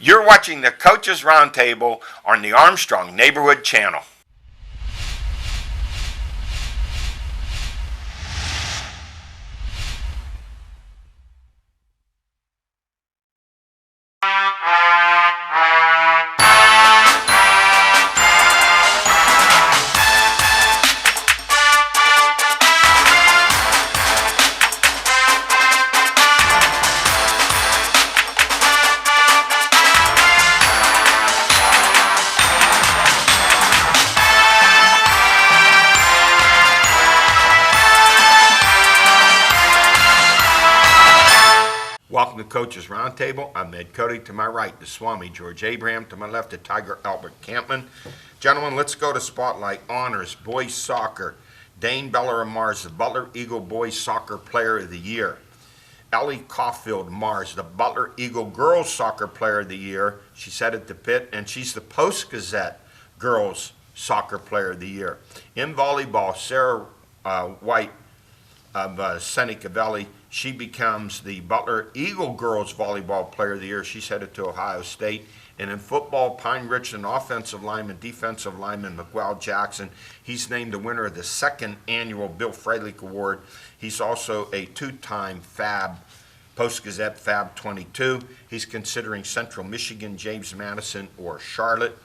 You're watching the Coaches Roundtable on the Armstrong Neighborhood Channel. Welcome to Coaches Roundtable. I'm Ed Codi. To my right, the Swami, George Abraham. To my left, the Tiger, Albert Campman. Gentlemen, let's go to Spotlight Honors, Boys Soccer. Dane Beller Mars, the Butler Eagle Boys Soccer Player of the Year. Ellie Caulfield Mars, the Butler Eagle Girls Soccer Player of the Year. She's headed to Pitt, and she's the Post-Gazette Girls Soccer Player of the Year. In volleyball, Sarah White of Seneca Valley, she becomes the Butler Eagle Girls Volleyball Player of the Year. She's headed to Ohio State. And in football, Pine Richland offensive lineman, defensive lineman McWell Jackson, he's named the winner of the second annual Bill Freilich Award. He's also a two-time FAB, Post-Gazette FAB 22. He's considering Central Michigan, James Madison, or Charlotte.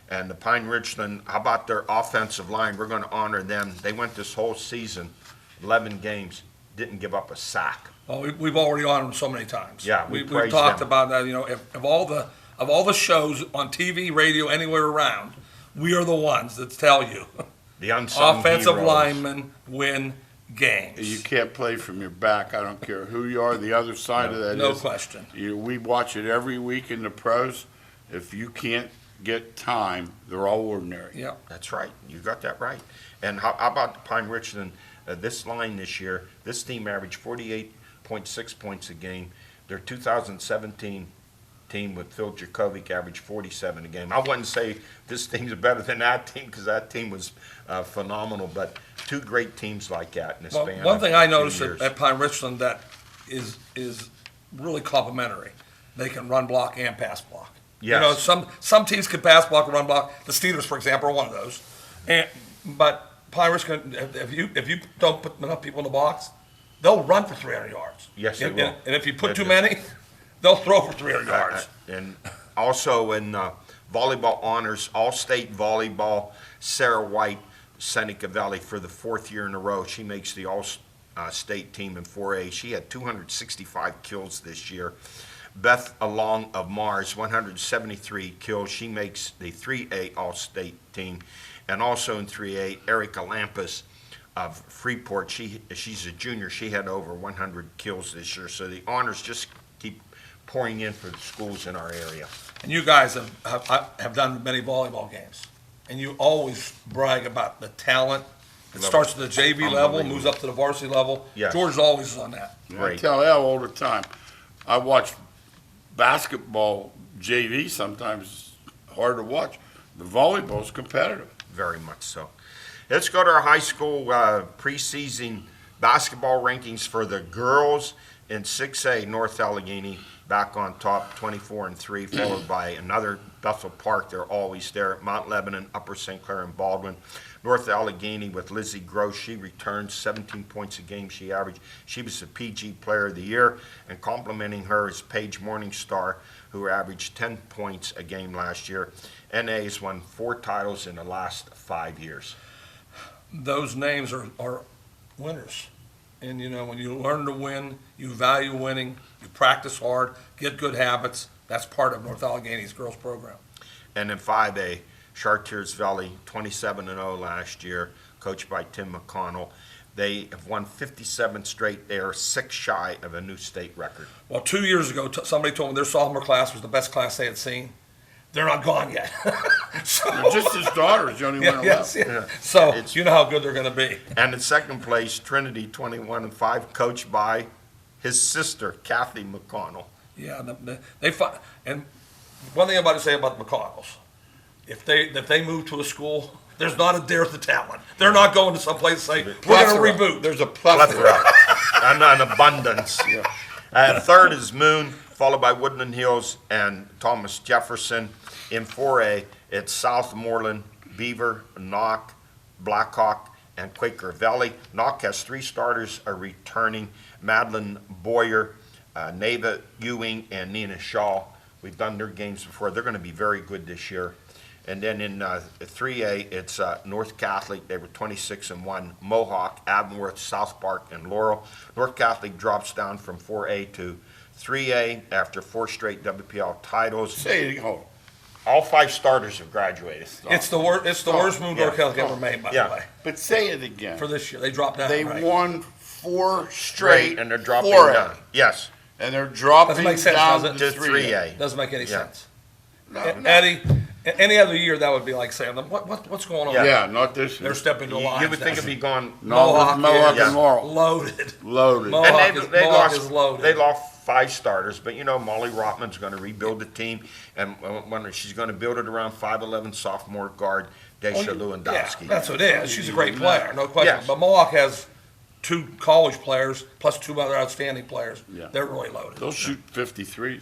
And the Pine Richland, how about their offensive line? We're going to honor them. They went this whole season, 11 games, didn't give up a sack. Well, we've already honored them so many times. Yeah, we've talked about that. You know, of all the shows on TV, radio, anywhere around, we are the ones that tell you the unsung offensive heroes. Linemen win games. You can't play from your back. I don't care who you are. The other side of that No is, question. we watch it every week in the pros. If you can't get time, they're all ordinary. Yeah, That's right. You got that right. And how about the Pine Richland? This line this year, this team averaged 48.6 points a game. Their 2017 team with Phil Jakovic averaged 47 a game. I wouldn't say this team's better than that team because that team was phenomenal, but two great teams like that in the span of one thing I a few noticed years. at Pine Richland that is really complimentary. They can run block and pass block. Yes. You know, some teams can pass block and run block. The Steelers, for example, are one of those. But Pine Richland, if you don't put enough people in the box, they'll run for 300 yards. Yes, they will. And if you put They too do. many, they'll throw for 300 yards. And also in volleyball honors, All-State Volleyball, Sarah White, Seneca Valley for the fourth year in a row. She makes the All-State team in 4A. She had 265 kills this year. Beth Along of Mars, 173 kills. She makes the 3A All-State team. And also in 3A, Erica Lampas of Freeport. She's a junior. She had over 100 kills this year. So the honors just keep pouring in for the schools in our area. And you guys have done many volleyball games, and you always brag about the talent. It starts at the JV level, moves up to the varsity level. Yes. George is always on that. I Great. tell Al all the time, I watch basketball JV sometimes it's hard to watch. The volleyball's competitive. Very much so. Let's go to our high school preseason basketball rankings for the girls in 6A. North Allegheny back on top, 24-3, followed by another Bethel Park. They're always there. Mount Lebanon, Upper St. Clair, and Baldwin. North Allegheny with Lizzie Gross. She returned 17 points a game she averaged. She was the PG Player of the Year, and complimenting her is Paige Morningstar, who averaged 10 points a game last year. NA has won 4 titles in the last 5 years. Those names are winners. And, you know, when you learn to win, you value winning, you practice hard, get good habits. That's part of North Allegheny's girls program. And in 5A, Chartiers Valley, 27-0 last year, coached by Tim McConnell. They have won 57 straight. They are 6 shy of a new state record. Well, 2 years ago, somebody told me their sophomore class was the best class they had seen. They're not gone yet. They're just his daughters, the only one left. Yeah. So It's- you know how good they're going to be. And in second place, Trinity, 21-5, coached by his sister, Kathy McConnell. Yeah, and one thing I'm about to say about the McConnells, if they move to a school, there's not a dearth of talent. They're not going to someplace and say, we're going to reboot. There's a plethora. And an abundance. Third is Moon, followed by Woodland Hills and Thomas Jefferson. In 4A, it's Southmoreland, Beaver, Knock, Blackhawk, and Quaker Valley. Knock has 3 starters are returning: Madeline Boyer, Neva Ewing, and Nina Shaw. We've done their games before. They're going to be very good this year. And then in 3A, it's North Catholic. They were 26-1. Mohawk, Avonworth, South Park, and Laurel. North Catholic drops down from 4A to 3A after 4 straight WPL titles. Say it, hold on. All 5 starters have graduated. It's the worst. It's the worst move North Catholic ever made, by Yeah. the way. But say it again. For this year, they dropped down. They right? won 4 straight, And they're dropping 4A. down. Yes, And they're dropping Doesn't make sense, down does it? to to 3A. 3A. Doesn't make any Yeah. sense. No, Eddie, any other year that would be like saying, what's going on? Yeah, not this year. They're stepping to lines. You would think now. it'd be gone. No, Mohawk Mohawk is- and Laurel. Loaded. Loaded. Mohawk And is- they Mohawk lost. is loaded. They lost 5 starters, but you know Molly Rotman's going to rebuild the team, and when she's going to build it around 5'11" sophomore guard Daisha Yeah, Lewandowski. that's what it is. She's a great player, no question. Yes. But Mohawk has 2 college players plus 2 other outstanding players. Yeah. They're really loaded. They'll shoot 53s.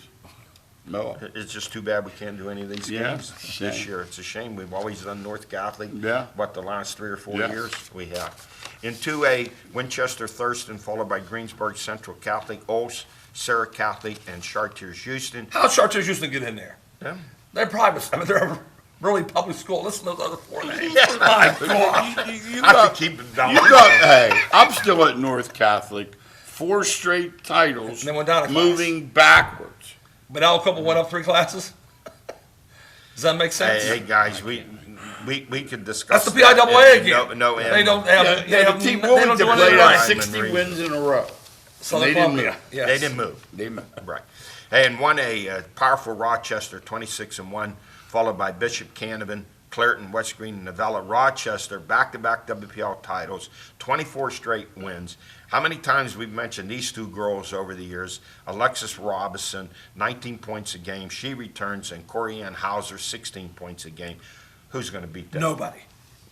Mohawk. It's just too bad we can't do any of these Yeah, games this shame. year. It's a shame. We've always done North Catholic. Yeah. What, the last 3 or 4 Yeah. years we have. In 2A, Winchester Thurston, followed by Greensburg Central Catholic, Ols, Sarah Catholic, and Chartiers Houston. How did Chartiers used to get in there? Yeah. They're private. I mean, they're a really public school. Listen to those other 4 names. Yeah. My God. You I got, could keep it down. you got, hey, I'm still at North Catholic. 4 straight titles. And then went down a class. Moving backwards. But now a couple went up 3 classes? Does that make sense? Hey, guys, we could discuss. That's the that PIAA in again. No, They don't have, Yeah, they the have, team they don't Wilmington do played anything on right. 60 wins in a row. Southern They didn't Columbia, move. yes. They didn't move. They moved. Right. Hey, and 1A, powerful Rochester, 26-1, followed by Bishop Canavan, Clareton, West Green, and Novella. Rochester, back-to-back WPL titles, 24 straight wins. How many times we've mentioned these 2 girls over the years? Alexis Robinson, 19 points a game. She returns, and Corianne Hauser, 16 points a game. Who's going to beat them? Nobody.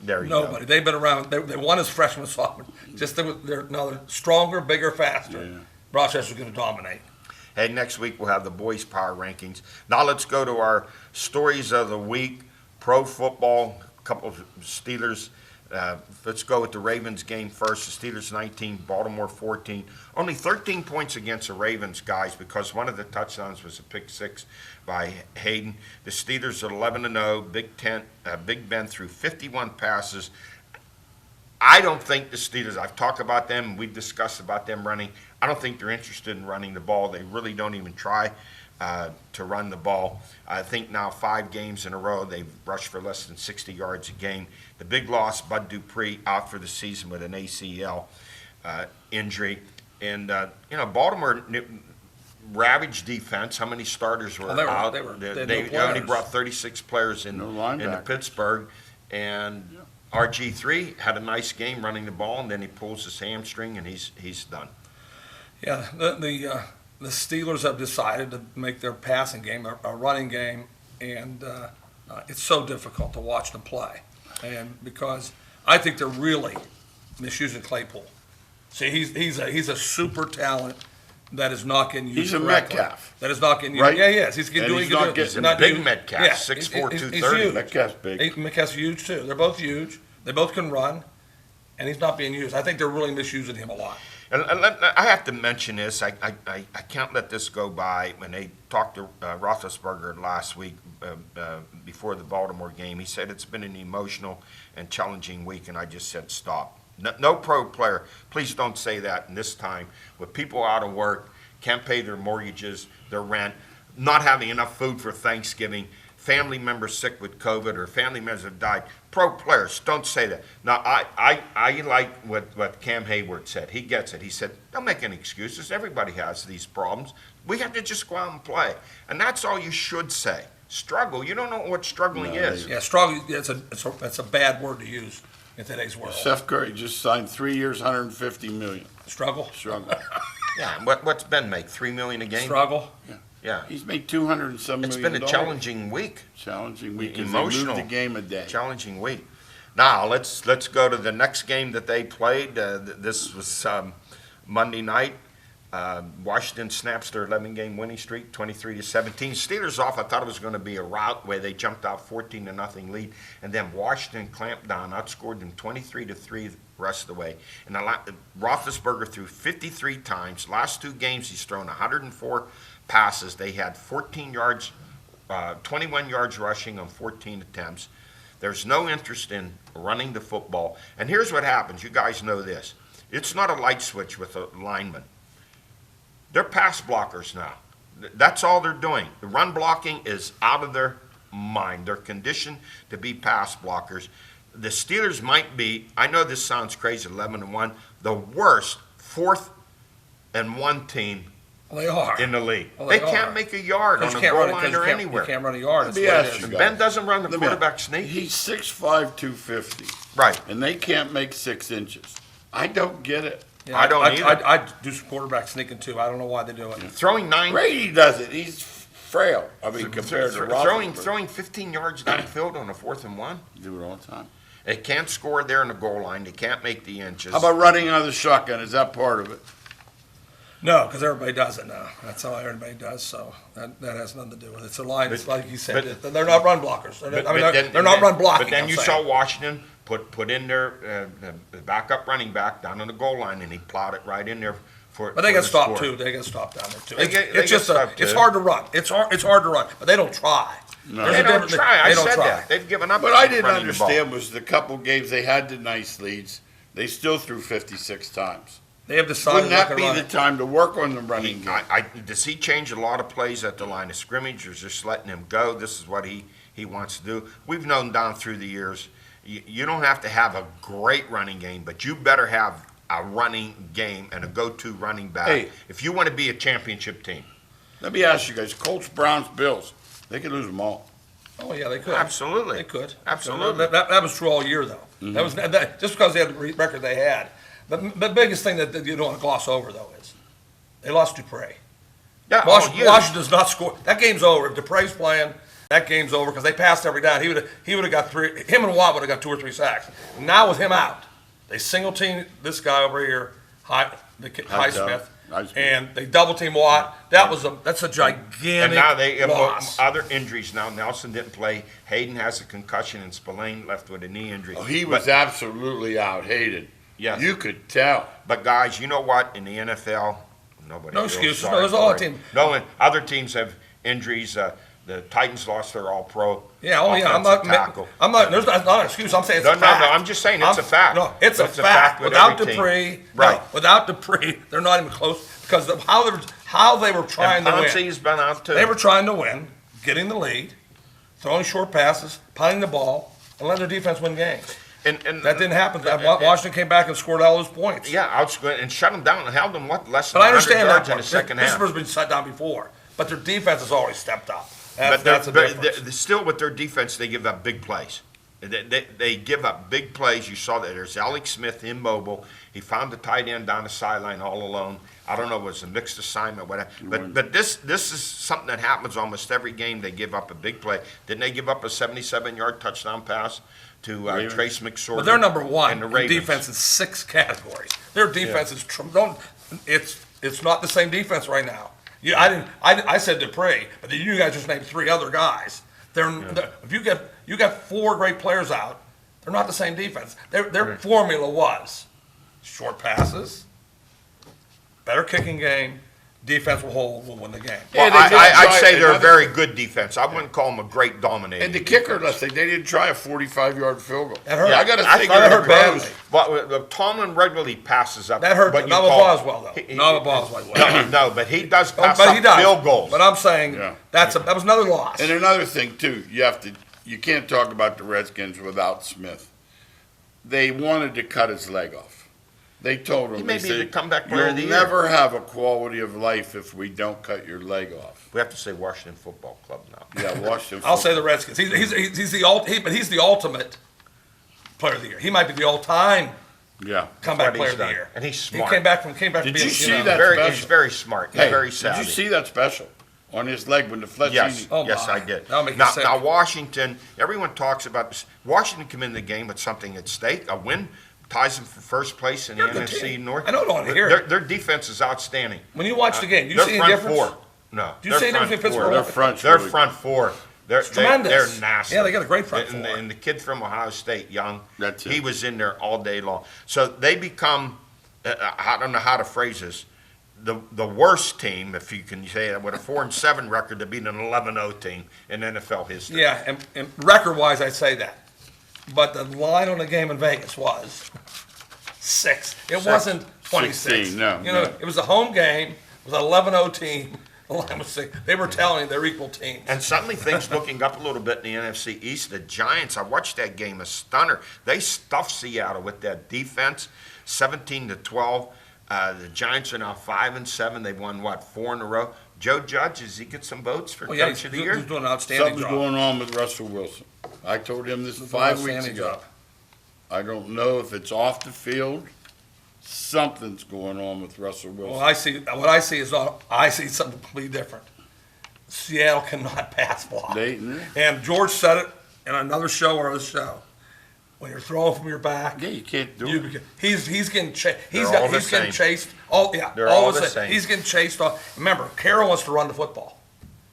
There you Nobody. They've been around. They won as freshmen, sophomore. Just they're stronger, bigger, faster. Yeah. Rochester's going to dominate. Hey, next week we'll have the boys' power rankings. Now let's go to our stories of the week. Pro football, a couple of Steelers. Let's go with the Ravens game first. The Steelers 19, Baltimore 14. Only 13 points against the Ravens, guys, because one of the touchdowns was a pick 6 by Hayden. The Steelers are 11-0. Big Ben threw 51 passes. I don't think the Steelers, I've talked about them, we've discussed about them running. I don't think they're interested in running the ball. They really don't even try to run the ball. I think now 5 games in a row, they've rushed for less than 60 yards a game. The big loss, Bud Dupree out for the season with an ACL injury. And, Baltimore ravaged defense. How many starters were Oh, they were- out? they were- they had They no only players. brought 36 players in, No into linebackers. Pittsburgh. And RG3 had a nice game running the ball, and then he pulls his hamstring, and he's done. Yeah, the Steelers have decided to make their passing game a running game, and it's so difficult to watch them play. And because I think they're really misusing Claypool. See, he's a super talent that is not getting used He's a correctly. Metcalf. That is not getting used. Right? Yeah, he is. He's And doing. he's not He's a not big used- Metcalf, yeah, 6'4", he's 230. huge. Metcalf's big. Metcalf's huge too. They're both huge. They both can run, and he's not being used. I think they're really misusing him a lot. And I have to mention this. I can't let this go by. When they talked to Roethlisberger last week before the Baltimore game, he said it's been an emotional and challenging week, and I just said stop. No pro player, please don't say that in this time with people out of work, can't pay their mortgages, their rent, not having enough food for Thanksgiving, family members sick with COVID or family members have died. Pro players, don't say that. Now, I like what Cam Hayward said. He gets it. He said, don't make any excuses. Everybody has these problems. We have to just go out and play. And that's all you should say. Struggle. You don't know what struggling is. Yeah, struggle. It's a bad word to use in today's world. Steph Curry just signed 3 years, $150 million. Struggle. Struggle. Yeah, what's Ben make? $3 million a game? Struggle. Yeah. He's made $200 and some It's million. been a challenging week. Challenging week. 'Cause Emotional. They moved the game a day. Challenging week. Now, let's go to the next game that they played. This was Monday night. Washington snaps their 11-game winning streak, 23-17. Steelers off. I thought it was going to be a rout where they jumped out 14-0 lead, and then Washington clamped down, outscored them 23-3 the rest of the way. And Roethlisberger threw 53 times. Last 2 games, he's thrown 104 passes. They had 14 yards, 21 yards rushing on 14 attempts. There's no interest in running the football. And here's what happens. You guys know this. It's not a light switch with a lineman. They're pass blockers now. That's all they're doing. The run blocking is out of their mind. They're conditioned to be pass blockers. The Steelers might be, I know this sounds crazy, 11-1, the worst 4th-and-1 team They are. in the league. Well, they they can't are. make a yard on You a can't goal run it line 'cause you or can't- anywhere. You can't run a yard. Let That's me what it ask is. you guys. Ben doesn't run the Let me- quarterback sneak. He's 6'5", 250. Right. And they can't make 6 inches. I don't get it. Yeah, I don't either. I do some quarterback sneaking too. I don't know why they do it. Throwing 9 Brady does it. He's frail. I mean, compared to Roethlisberger. throwing 15 yards downfield on a 4th-and-1. Do it all the time. They can't score there in the goal line. They can't make the inches. How about running out of the shotgun? Is that part of it? No, because everybody does it now. That's how everybody does. So that has nothing to do with it. It's a line. It's like you said. They're not run blockers. They're not run blocking. But then I'm you saying. saw Washington put in their the backup running back down on the goal line, and he plowed it right in there for. But they for get the stopped score. too. They get stopped down there too. They get stopped, It's too. hard to run. It's hard to run, but they don't try. No. There's They a don't difference- try. I they don't said try. that. They've given up. What I didn't running the ball. understand was the couple games they had the nice leads, they still threw 56 times. They have decided Wouldn't not that to be run the it. time to work on the running game? Does he change a lot of plays at the line of scrimmage, or just letting him go? This is what he wants to do. We've known down through the years, you don't have to have a great running game, but you better have a running game and a go-to running back Hey. if you want to be a championship team. Let me ask you guys, Colts, Browns, Bills, they could lose them all. Oh yeah, they could. Absolutely. They could. Absolutely. That was true all year though. That was just because they had the record they had. But the biggest thing that you don't want to gloss over though is they lost Dupre. Yeah, Washington does not score. That game's over. If Dupre's playing, that game's over because they passed every down. He would have got 3. Him and Watt would have got 2 or 3 sacks. Now with him out, they single team this guy over here, Highsmith, and they double team Watt. That's a gigantic And now they have loss. other injuries now. Nelson didn't play. Hayden has a concussion, and Spillane left with a knee injury. Oh, he was absolutely out-hated. Yes. You could tell. But guys, you know what? In the NFL, nobody. No feels excuses. sorry No, there's for all it. team. No, and other teams have injuries. The Titans lost their All-Pro. Yeah, oh yeah. offensive tackle. There's not an excuse. I'm saying it's No, a no, fact. no, I'm just saying it's a fact. No, it's But a it's a fact. fact with Without every team. Dupree, Right. without Dupree, they're not even close because of how they were trying And to win. Pouncey's been out too. They were trying to win, getting the lead, throwing short passes, punting the ball, and letting their defense win games. and That didn't happen. Washington came back and scored all those points. Yeah, outscored and shut them down and held them less than But I 100 understand yards that in the second half. Pittsburgh's been shut down before, but their defense has already stepped up. But That's a difference. still with their defense, they give up big plays. They give up big plays. You saw that there's Alex Smith immobile. He found the tight end down the sideline all alone. I don't know, it was a mixed assignment, whatever. But this is something that happens almost every game. They give up a big play. Didn't they give up a 77-yard touchdown pass to Trace McSorley? But they're number one and the in Ravens. defense in 6 categories. Their defense is it's not the same defense right now. I said Dupree, but then you guys just named 3 other guys. If you got 4 great players out, they're not the same defense. Their formula was short passes, better kicking game, defense will win the game. Well, Yeah, they did I'd try say they're a another- very good defense. I wouldn't call them a great dominating. And the kicker, defense. let's say, they didn't try a 45-yard field goal. That hurt. Yeah, I got to I think thought it the hurt badly. pros. But Tomlin regularly passes up. That hurt. what you Not with call- Boswell though. He- Not with Boswell. No, but he does pass But up he does. field goals. But I'm saying Yeah. that was another loss. And another thing, too, you can't talk about the Redskins without Smith. They wanted to cut his leg off. They told him, He may they be the said, comeback player you'll of the year." never have a quality of life if we don't cut your leg off. We have to say Washington Football Club now. Yeah, Washington. I'll say the Redskins. He's the ultimate player of the year. He might be the all-time Yeah. comeback what he's player of the done. year. And he's He smart. came back from Did being, you see know, that? He's special. very smart. He's Hey, very did savvy. you see that special on his leg when the flesh? Yes, Oh, yes, my. I did. That'll make you Now, sick. now, Washington, everyone talks about this. Washington come in the game with something at stake, a win. ties them for first place in the They're a good NFC team. North. I don't want to hear it. Their defense is outstanding. When you watch the game, do you Their see any front difference? four. No. Do you their see any front difference in four. Pittsburgh? Their Their front four. They're tremendous. They're nasty. Yeah, they got a great front four. And the kid from Ohio State, Young, That's it. he was in there all day long. So they become, I don't know how to phrase this, the worst team, if you can say that, with a 4-7 record to beat an 11-0 team in NFL history. Yeah, and record-wise, I'd say that. But the line on the game in Vegas was 6. It wasn't 26. 16, no, You know, no. it was a home game. It was an 11-0 team. The line was 6. They were telling you they're equal teams. And suddenly things looking up a little bit in the NFC East. The Giants, I watched that game, a stunner. They stuffed Seattle with that defense, 17-12. The Giants are now 5-7. They've won, 4 in a row? Joe Judge, does he get some votes for Well, yeah, Coach of the Year? he's doing an outstanding Something's job. going on with Russell Wilson. I told him this He's doing an 5 weeks outstanding ago. job. I don't know if it's off the field. Something's going on with Russell Well, Wilson. what I see is I see something completely different. Seattle cannot pass block. And George said it in another show or this show. When you're throwing from your back, Yeah, you can't do you, it. he's getting chased. They're all the He's getting same. chased. They're all the same. He's getting chased. Remember, Carroll wants to run the football.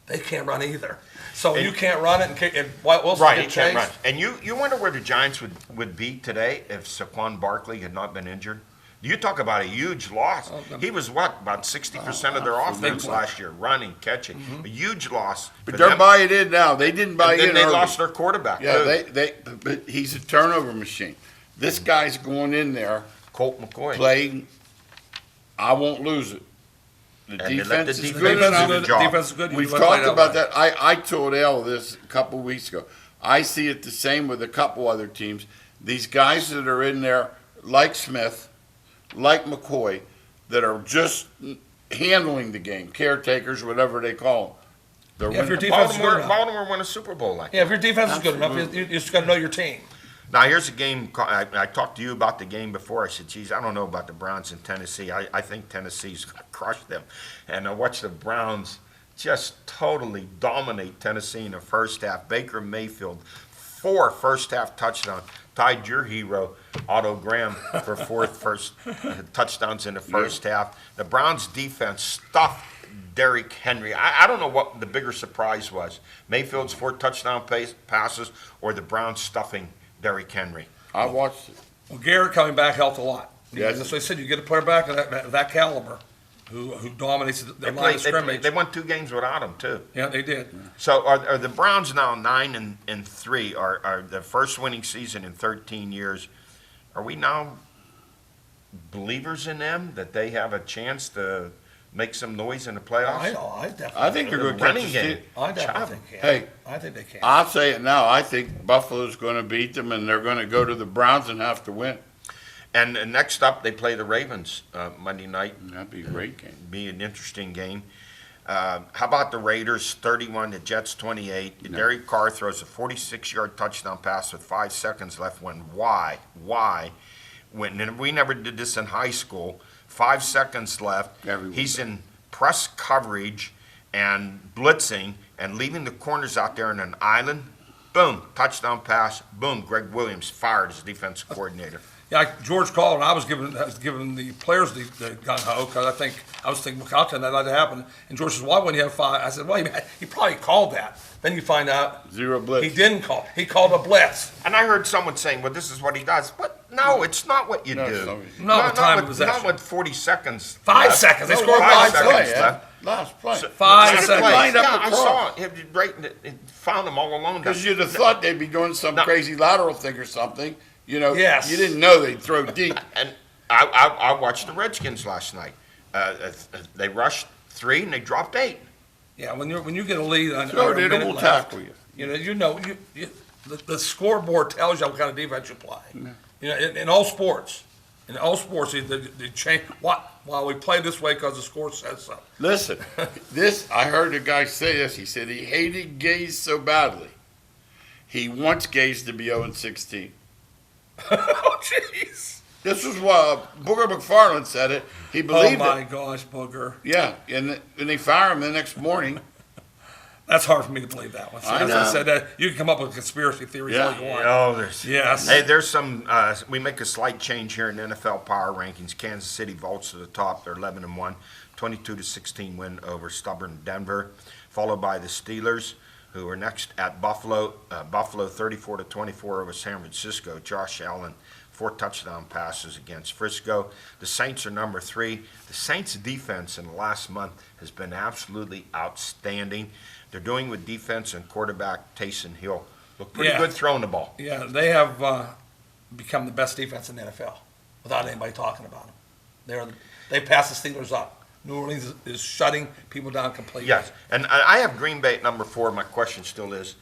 They can't run either. So And- you can't run it, and White Wilson Right, get he chased. can't run. And you wonder where the Giants would be today if Saquon Barkley had not been injured? You talk about a huge loss. He was about 60% of their offense last year, running, catching. A huge loss. But for they're them. buying in now. They didn't buy And then in they early. lost their quarterback. Yeah, too. but he's a turnover machine. This guy's going in there Colt McCoy. playing. I won't lose it. The And they let the defense is defense good do enough. the job. Defense is good. You We've gotta play talked about way. that. I told Al this a couple weeks ago. I see it the same with a couple other teams. These guys that are in there, like Smith, like McCoy, that are just handling the game, caretakers, whatever they call them. Yeah, if your defense is good enough. Baltimore won a Super Bowl like that. Yeah, if your defense is good enough, Absolutely. you just got to know your team. Now, here's a game. I talked to you about the game before. I said, geez, I don't know about the Browns in Tennessee. I think Tennessee's going to crush them. And I watched the Browns just totally dominate Tennessee in the first half. Baker Mayfield, 4 first-half touchdowns. Tied your hero, Otto Graham, for 4 first touchdowns in the first half. The Browns' defense stuffed Derrick Henry. I don't know what the bigger surprise was. Mayfield's 4 touchdown passes or the Browns stuffing Derrick Henry. I watched it. Well, Garrett coming back helped a lot. Yes. That's what I said. You get a player back of that caliber who dominates the line of scrimmage. They won 2 games without him, too. Yeah, they did. So are the Browns now 9-3? Are the first winning season in 13 years? Are we now believers in them that they have a chance to make some noise in the playoffs? I definitely. I think they're going to catch Running the game. Steelers. I definitely think they can. Hey. I think they can. I'll say it now. I think Buffalo's going to beat them, and they're going to go to the Browns and have to win. And next up, they play the Ravens Monday night. That'd be a great game. Be an interesting game. How about the Raiders, 31, the Jets, 28? No. Derek Carr throws a 46-yard touchdown pass with 5 seconds left. Why? When we never did this in high school. 5 seconds left. Everyone He's did. in press coverage and blitzing and leaving the corners out there in an island. Boom, touchdown pass. Boom, Greg Williams fired as defense coordinator. Yeah, George called, and I was giving the players the gung ho because I was thinking, how can that not happen? And George says, why wouldn't you have 5? I said, well, he probably called that. Then you find out Zero blitz. he didn't call. He called a blitz. And I heard someone saying, well, this is what he does. But no, it's not what you No, do. it's not. Not with time of Not possession. with 40 seconds. 5 left. seconds. They No, scored 5 5 seconds. seconds yeah. left. Last play. 5 Last seconds. play. Lined up Yeah, I across. saw it. It found them all alone. Because you'd have thought they'd be doing some No. crazy lateral thing or something. You know, Yes. you didn't know they'd throw deep. And I watched the Redskins last night. They rushed 3 and they dropped 8. Yeah, when you get a lead on So a they minute will left, tackle you. the scoreboard tells you what kind of defense you play. You know, in all sports, they change. While we play this way because the score says so. Listen, I heard a guy say this. He said he hated Gaze so badly. He wants Gaze to be 0-16. Oh, jeez. This was what Booger McFarland said it. He Oh believed my it. gosh, Booger. Yeah, and they fire him the next morning. That's hard for me to believe that one. So I as know. I said, you can come up with conspiracy theories all you want. Oh, there's. Yes. Hey, there's some. We make a slight change here in NFL power rankings. Kansas City vaults to the top. They're 11-1, 22-16 win over stubborn Denver, followed by the Steelers, who are next at Buffalo. Buffalo 34-24 over San Francisco. Josh Allen, 4 touchdown passes against Frisco. The Saints are number 3. The Saints' defense in the last month has been absolutely outstanding. They're doing with defense and quarterback Taysom Hill. Look pretty Yeah. good throwing the ball. Yeah, they have become the best defense in the NFL without anybody talking about them. They pass the Steelers up. New Orleans is shutting people down completely. Yes, and I have Green Bay at number 4. My question still is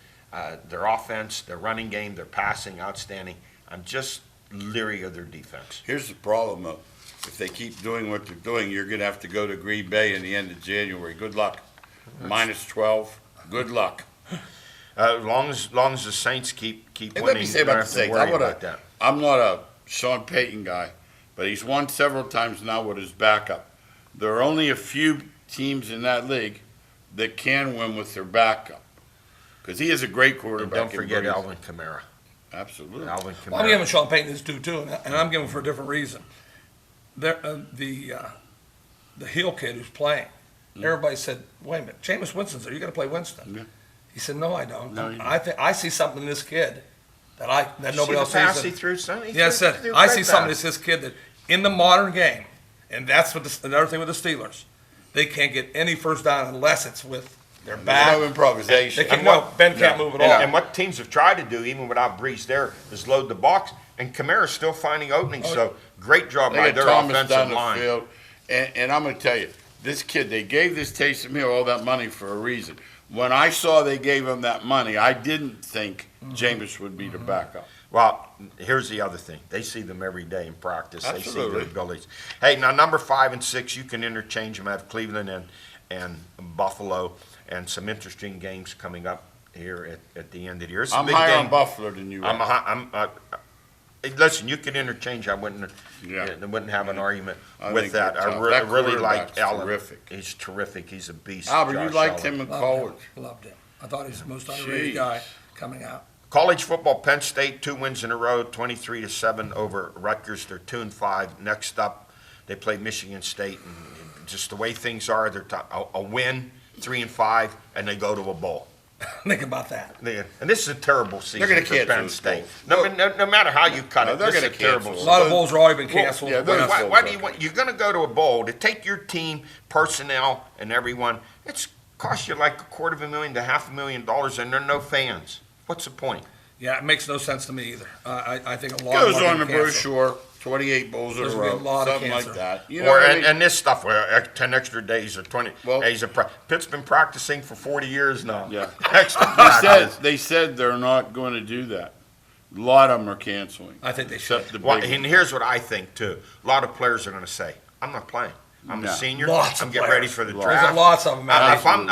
their offense, their running game, their passing, outstanding. I'm just leery of their defense. Here's the problem, though. If they keep doing what they're doing, you're going to have to go to Green Bay in the end of January. Good luck. Minus 12. Good luck. As long as the Saints keep And winning, let me say you don't about have the to Saints. worry about that. I'm not a Sean Payton guy, but he's won several times now with his backup. There are only a few teams in that league that can win with their backup. Because he is a great And quarterback. don't in forget Breeze. Alvin Kamara. Absolutely. Alvin Well, I'm Kamara. giving Sean Payton his due too, and I'm giving him for a different reason. The Hill kid who's playing, everybody said, "Wait a minute, Jameis Winston's there. You got to play Winston." Yeah. He said, "No, I don't. No, you I see something in this kid that nobody else See the pass sees." he threw, son? He Yeah, I threw- said, threw a I great see something in pass. this kid that in the modern game, and that's what another thing with the Steelers, they can't get any first down unless it's with their There's back. no improvisation. They can't, And what- Ben can't move at all. And what teams have tried to do, even without Breeze there, is load the box. And Kamara's still finding openings. So great job by They their got Thomas down offensive the line. field. And I'm going to tell you, this kid, they gave this Taysom Hill all that money for a reason. When I saw they gave him that money, I didn't think Jameis would be the backup. Well, here's the other thing. They see them every day in practice. They see Absolutely. their abilities. Hey, now number 5 and 6, you can interchange them. I have Cleveland and Buffalo, and some interesting games coming up here at the end of the year. It's a I'm big higher game. on Buffalo than you are. Hey, listen, you can interchange. I wouldn't have an argument I with think that. that, I that really like quarterback's Allen. terrific. He's terrific. He's a beast. Albert, you Josh liked Allen. him in Loved college. him. Loved him. I thought he was the most underrated Jeez. guy coming out. College football, Penn State, 2 wins in a row, 23-7 over Rutgers. They're 2-5. Next up, they play Michigan State, and just the way things are, they're a win, 3-5, and they go to a bowl. Think about that. And this is a terrible season gonna for cancel Penn this State. bowl. No matter how you cut No, it, they're this is a gonna terrible cancel A season. lot of bowls have already been canceled. yeah, those- Why do you want? You're going to go to a bowl to take your team, personnel, and everyone. It's cost you like $250,000 to $500,000, and there are no fans. What's the point? Yeah, it makes no sense to me either. I think a lot Goes of on the money canceled. brochure, 28 bowls in a There's gonna be a row, lot of something like cancer. that. You know what I mean? And this stuff, 10 extra days or 20 Well- days of Pitt's been practicing for 40 years now. Yeah. Extra They practice. said they're not going to do that. A lot of them are canceling. I think they should. Except the Well, big and here's what I think too. A lot of players are going to say, "I'm not playing. I'm No. a senior. Lots I'm of getting players. ready for the Lots. draft. There's lots of them out If there. I'm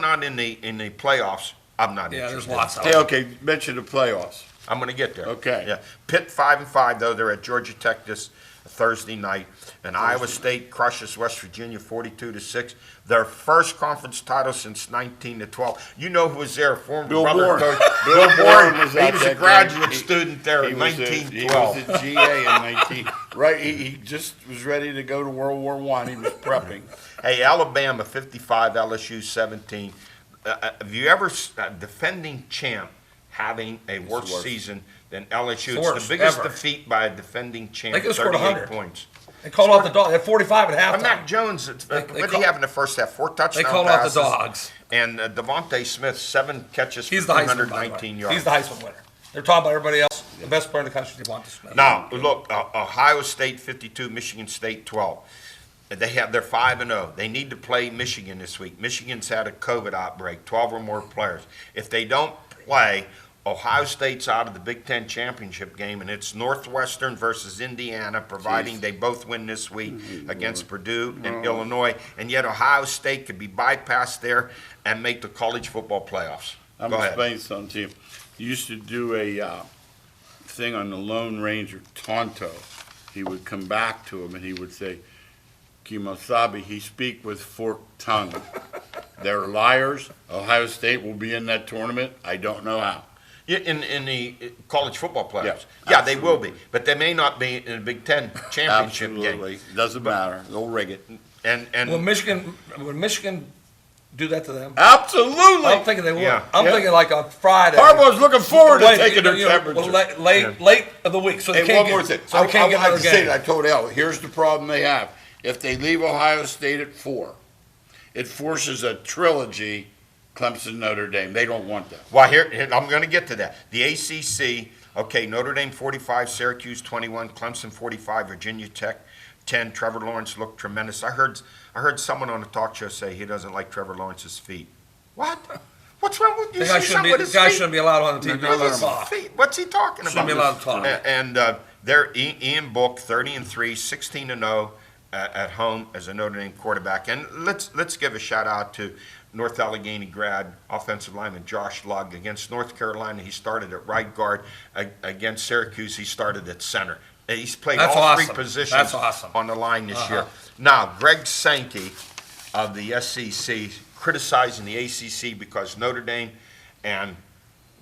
not in the playoffs, I'm not Yeah, interested. there's lots of Hey, them. okay, mention the playoffs. I'm going to get there. Okay. Yeah. Pitt 5-5 though. They're at Georgia Tech this Thursday night, and Iowa State crushes West Virginia 42-6. Their first conference title since 1912. You know who was there? Former Bill brother Warren. coach. Bill Bill Warren Warren. was He at was a that graduate game. student there in He was 1912. a GA in 19. Right, he just was ready to go to World War I. He was prepping. Hey, Alabama 55, LSU 17. Have you ever defending champ having a worse worst. season than LSU? It's the It's worst the biggest ever. defeat by a defending champ. They could've scored 38 100. points. They called off the dog. They had 45 at halftime. Mac Jones, what they did he call- have in the first half? 4 touchdowns. They called off the dogs. And Devontae Smith, 7 catches He's for the Heisman, by the way. 319 yards. He's the Heisman winner. They're talking about everybody else. The best player in the country is Devontae Smith. Now, look, Ohio State 52, Michigan State 12. They're 5-0. They need to play Michigan this week. Michigan's had a COVID outbreak, 12 or more players. If they don't play, Ohio State's out of the Big Ten championship game, and it's Northwestern versus Indiana, providing they both win this week against Purdue and Illinois. And yet Ohio State could be bypassed there and make the college football playoffs. I'm Go going to ahead. explain something to you. You used to do a thing on the Lone Ranger, Tonto. He would come back to him and he would say, Kimosabi, he speak with forked tongue. They're liars. Ohio State will be in that tournament. I don't know how. Yeah, in the college football playoffs. Yeah, Yeah, they will be, but they may not be in the Big Ten championship game. Absolutely. Doesn't matter. They'll rig it. And Will Michigan do that to them? Absolutely. I'm thinking they will. Yeah. I'm thinking like on Friday. Harbaugh's looking forward to Wait, taking their you know, temperature. late of the week, so they Hey, can't one more get, thing. so they can't get I another can say game. that. I told Al, here's the problem they have. If they leave Ohio State at 4, it forces a trilogy, Clemson, Notre Dame. They don't want that. well, here I'm going to get to that. The ACC. Okay, Notre Dame 45, Syracuse 21, Clemson 45, Virginia Tech 10. Trevor Lawrence looked tremendous. I heard someone on a talk show say he doesn't like Trevor Lawrence's feet. What? What's wrong with you? The guy See shouldn't something be, with the his guy feet? shouldn't be allowed on the TV. No, no, His no. feet. What's he talking about? Shouldn't be allowed to talk. And they're Ian Book, 30-3, 16-0 at home as a Notre Dame quarterback. And let's give a shout out to North Allegheny grad offensive lineman Josh Lugg. Against North Carolina, he started at right guard. Against Syracuse, he started at center. He's played That's all awesome. three positions That's awesome. on the line this year. Now, Greg Sankey of the SEC criticizing the ACC because Notre Dame and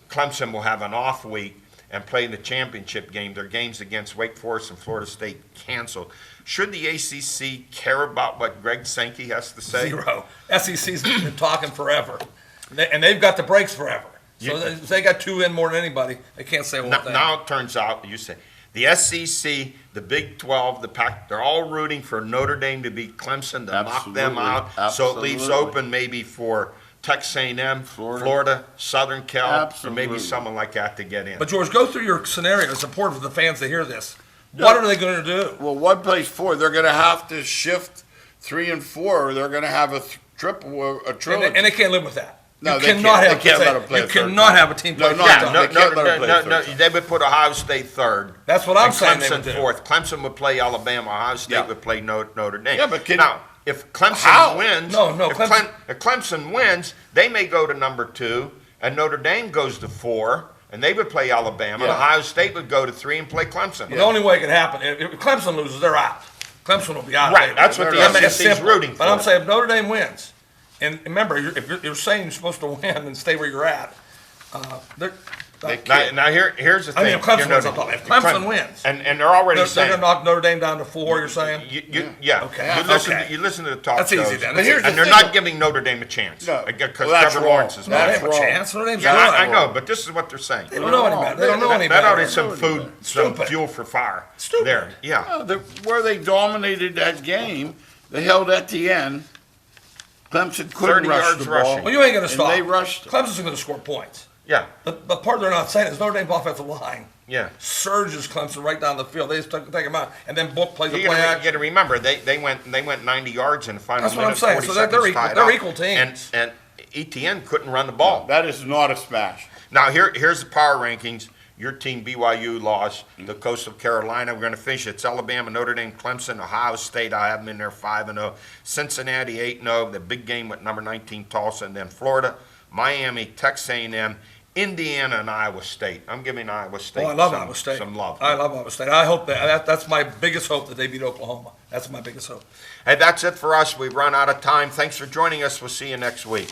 Clemson will have an off week and play in the championship game. Their games against Wake Forest and Florida State canceled. Should the ACC care about what Greg Sankey has to say? Zero. SEC's been talking forever, and they've got the breaks forever. So Yeah. they got two in more than anybody. They can't say one thing. Now it turns out, you say, the SEC, the Big 12, the Pac, they're all rooting for Notre Dame to beat Clemson to knock them Absolutely. out. So it leaves Absolutely. open maybe for Texas A&M, Florida. Florida, Southern Cal, or Absolutely. maybe someone like that to get in. But George, go through your scenario. It's important for the fans to hear this. What are they going to do? Well, one plays 4. They're going to have to shift 3 and 4, or they're going to have a trilogy. And they can't live with that. No, you they cannot can't. have They can't say- let them play You a third cannot time. have a team play No, three no, times. no. They can't let them play a third time. They would put Ohio State third. That's what I'm and saying they Clemson would do. fourth. Clemson would play Alabama. Ohio State Yeah. would play Notre Dame. Yeah, but now, if Clemson How? wins, No, if Clemson- if Clemson wins, they may go to number 2, and Notre Dame goes to 4, and they would play Alabama. Yeah. Ohio State would go to 3 and play Clemson. The only way it could happen, if Clemson loses, they're out. Clemson will be out. Right, that's what the I mean, it's SEC is simple. rooting But I'm for. saying if Notre Dame wins, and remember, if you're saying you're supposed to win and stay where you're at, they're, They Now, can't. now here's the I thing. mean, if Clemson You know, wins, I'm talking. If Clemson wins, and they're already they're saying, going to knock Notre Dame down to 4. You're saying? yeah. Okay, You listen to the talk That's shows, easy then. But here's and the they're thing. not giving Notre Dame a chance No. because Well, that's Trevor wrong. Lawrence is No, they back. have a wrong. chance. Notre Dame's Yeah, good. I know, but this is what they're saying. They don't know any better. They don't know any That ought better. to some food, some Stupid. fuel for fire. Stupid. There, yeah. Where they dominated that game, they held Etienne. Clemson 30 couldn't rush yards the ball. rushing. Well, you ain't going to And stop. they rushed. Clemson's going to score points. Yeah, But part they're not saying is Notre Dame's offensive line yeah. surges Clemson right down the field. They just take them out, and then Book plays a You play got action. to remember they went 90 yards in the final That's what I'm minute, saying. 40 So they're seconds equal- tied they're up. equal teams. And ETN couldn't run the ball. That is not a smash. Now here's the power rankings. Your team BYU lost. The Coastal Carolina. We're going to finish. It's Alabama, Notre Dame, Clemson, Ohio State. I have them in there 5-0. Cincinnati 8-0. The big game with number 19 Tulsa, and then Florida, Miami, Texas A&M, Indiana, and Iowa State. I'm giving Iowa State. Oh, I love Iowa State. Some love. I love Iowa State. I hope that's my biggest hope that they beat Oklahoma. That's my biggest hope. Hey, that's it for us. We've run out of time. Thanks for joining us. We'll see you next week.